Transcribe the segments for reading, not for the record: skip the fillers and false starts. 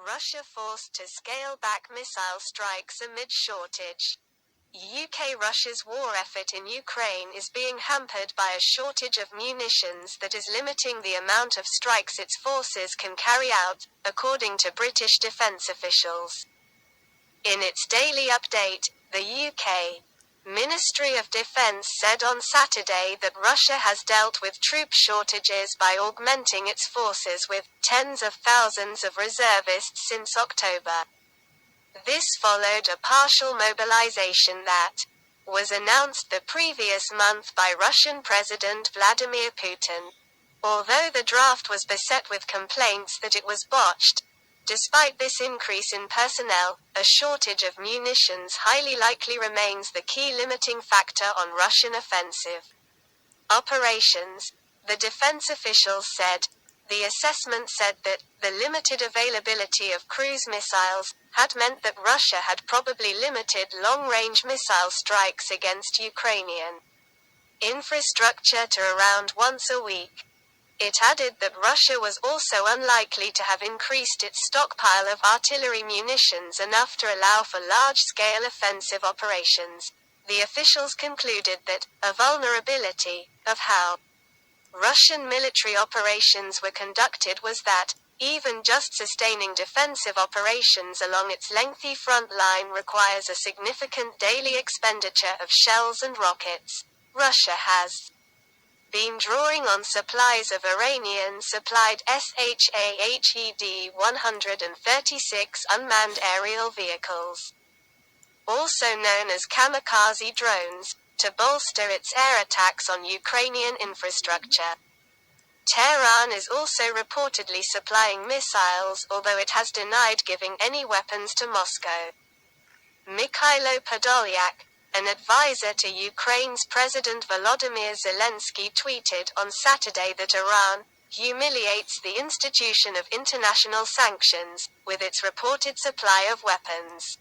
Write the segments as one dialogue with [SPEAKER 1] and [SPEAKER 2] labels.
[SPEAKER 1] Russia forced to scale back missile strikes amid shortage. UK-Russia's war effort in Ukraine is being hampered by a shortage of munitions that is limiting the amount of strikes its forces can carry out, according to British defence officials. In its daily update, the UK Ministry of Defence said on Saturday that Russia has dealt with troop shortages by augmenting its forces with tens of thousands of reservists since October. This followed a partial mobilization that was announced the previous month by Russian President Vladimir Putin. Although the draft was beset with complaints that it was botched, despite this increase in personnel, a shortage of munitions highly likely remains the key limiting factor on Russian offensive operations, the defense officials said. The assessment said that the limited availability of cruise missiles had meant that Russia had probably limited long-range missile strikes against Ukrainian infrastructure to around once a week. It added that Russia was also unlikely to have increased its stockpile of artillery munitions enough to allow for large-scale offensive operations. The officials concluded that a vulnerability of how Russian military operations were conducted was that, even just sustaining defensive operations along its lengthy front line requires a significant daily expenditure of shells and rockets. Russia has been drawing on supplies of Iranian-supplied Shahed-136 unmanned aerial vehicles, also known as kamikaze drones, to bolster its air attacks on Ukrainian infrastructure. Tehran is also reportedly supplying missiles, although it has denied giving any weapons to Moscow. Mikhailo Podolyak, an advisor to Ukraine's President Volodymyr Zelensky, tweeted on Saturday that Iran humiliates the institution of international sanctions with its reported supply of weapons,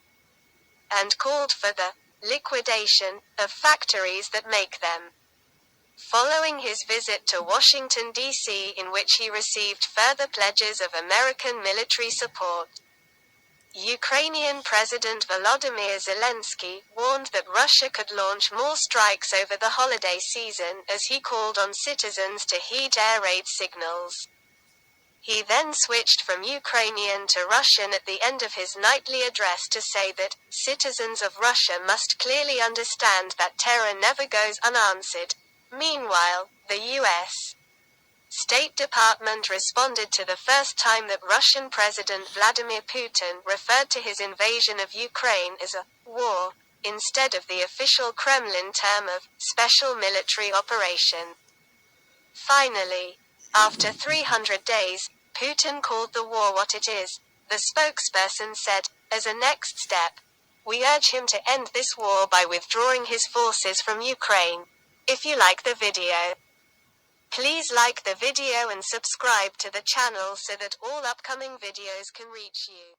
[SPEAKER 1] and called for the liquidation of factories that make them. Following his visit to Washington, D.C., in which he received further pledges of American military support, Ukrainian President Volodymyr Zelensky warned that Russia could launch more strikes over the holiday season, as he called on citizens to heed air raid signals. He then switched from Ukrainian to Russian at the end of his nightly address to say that citizens of Russia must clearly understand that terror never goes unanswered. Meanwhile, the U.S. State Department responded to the first time that Russian President Vladimir Putin referred to his invasion of Ukraine as a war, instead of the official Kremlin term of special military operation. Finally, after 300 days, Putin called the war what it is, the spokesperson said. As a next step, we urge him to end this war by withdrawing his forces from Ukraine. If you like the video, please like the video and subscribe to the channel so that all upcoming videos can reach you.